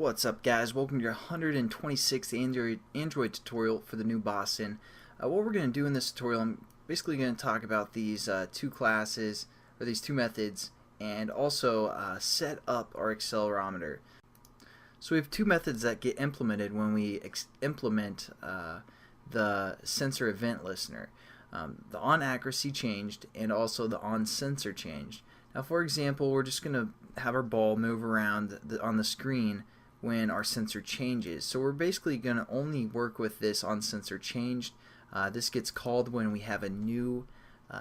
What's up, guys? Welcome to your 126th Android tutorial for the new Boston. What we're going to do in this tutorial, I'm basically going to talk about these two classes, or these two methods, and also set up our accelerometer. So we have two methods that get implemented when we implement the sensor event listener. The on accuracy changed and also the on sensor changed. Now, for example, we're just going to have our ball move around on the screen when our sensor changes. So we're basically going to only work with this on sensor changed. This gets called when we have a new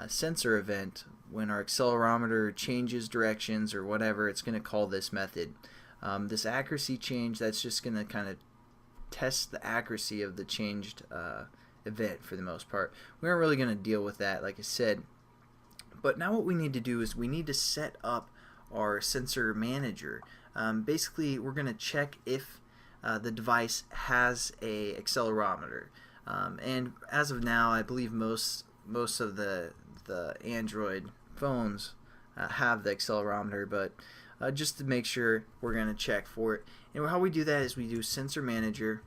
sensor event. When our accelerometer changes directions or whatever, it's going to call this method. This accuracy change, that's just going to kind of test the accuracy of the changed event for the most part. We aren't really going to deal with that, like I said. But now what we need to do is we need to set up our sensor manager. Basically, we're going to check if the device has a accelerometer. And as of now, I believe most of the Android phones have the accelerometer, but just to make sure, we're going to check for it. And how we do that is we do sensor manager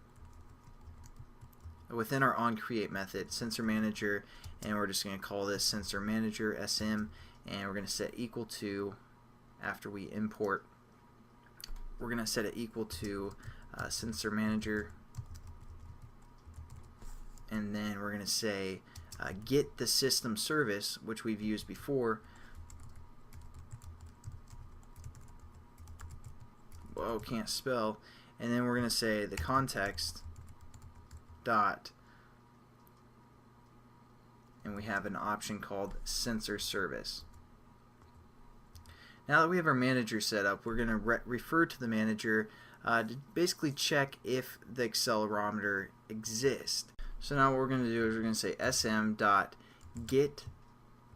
within our onCreate method, sensor manager, and we're just going to call this sensor manager SM, and we're going to set equal to, after we import, we're going to set it equal to sensor manager, and then we're going to say get the system service, which we've used before. Whoa, can't spell. And then we're going to say the context dot, and we have an option called sensor service. Now that we have our manager set up, we're going to refer to the manager to basically check if the accelerometer exists. So now what we're going to do is we're going to say sm.get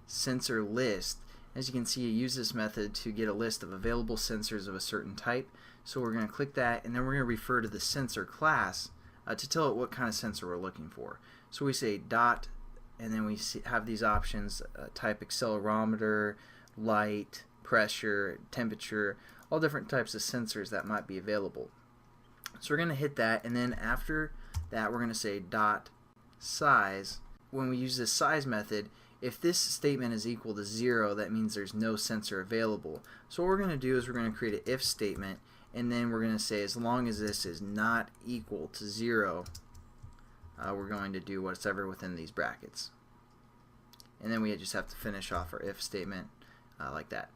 sensor list. As you can see, you use this method to get a list of available sensors of a certain type. So we're going to click that, and then we're going to refer to the sensor class to tell it what kind of sensor we're looking for. So we say dot, and then we have these options, type accelerometer, light, pressure, temperature, all different types of sensors that might be available. So we're going to hit that, and then after that we're going to say dot size. When we use this size method, if this statement is equal to 0, that means there's no sensor available. So what we're going to do is we're going to create an if statement, and then we're going to say as long as this is not equal to 0, we're going to do whatever within these brackets. And then we just have to finish off our if statement like that.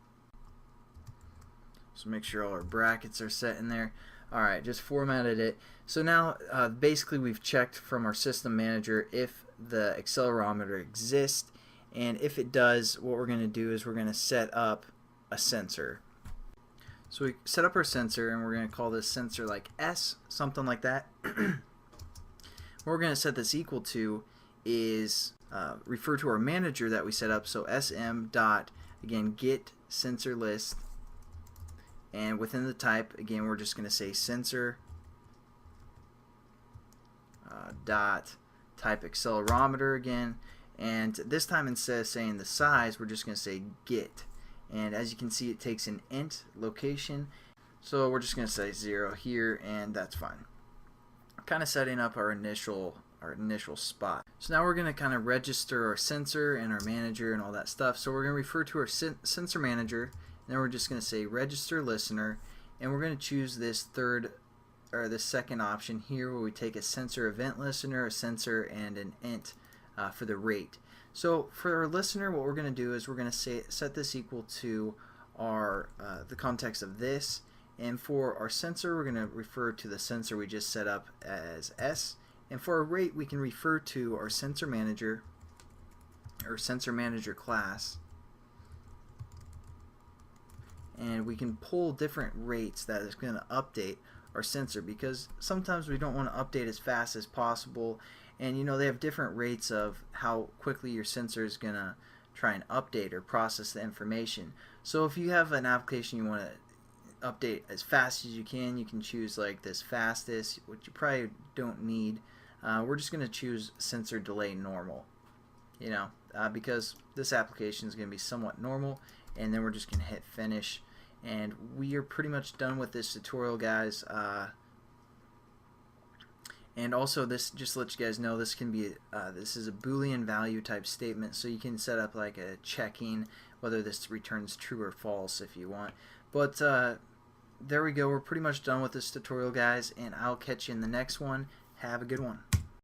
So make sure all our brackets are set in there. Alright, just formatted it. So now basically we've checked from our system manager if the accelerometer exists, and if it does, what we're going to do is we're going to set up a sensor. So we set up our sensor, and we're going to call this sensor like S, something like that. What we're going to set this equal to is refer to our manager that we set up, so sm dot, again, get sensor list, and within the type, again, we're just going to say sensor dot type accelerometer again, and this time instead of saying the size, we're just going to say get. And as you can see, it takes an int location, so we're just going to say 0 here, and that's fine. Kind of setting up our initial spot. So now we're going to kind of register our sensor and our manager and all that stuff. So we're going to refer to our sensor manager, and then we're just going to say register listener, and we're going to choose this second option here, where we take a sensor event listener, a sensor, and an int for the rate. So for our listener, what we're going to do is we're going to set this equal to our the context of this, and for our sensor, we're going to refer to the sensor we just set up as S, and for our rate, we can refer to our sensor manager or sensor manager class, and we can pull different rates that is going to update our sensor, because sometimes we don't want to update as fast as possible, and you know, they have different rates of how quickly your sensor is going to try and update or process the information. So if you have an application you want to update as fast as you can choose like this fastest, which you probably don't need. We're just going to choose sensor delay normal, you know, because this application is going to be somewhat normal, and then we're just going to hit finish. And we are pretty much done with this tutorial, guys. And also, this, just to let you guys know, this can be this is a Boolean value type statement, so you can set up like a checking whether this returns true or false if you want. But there we go. We're pretty much done with this tutorial, guys, and I'll catch you in the next one. Have a good one.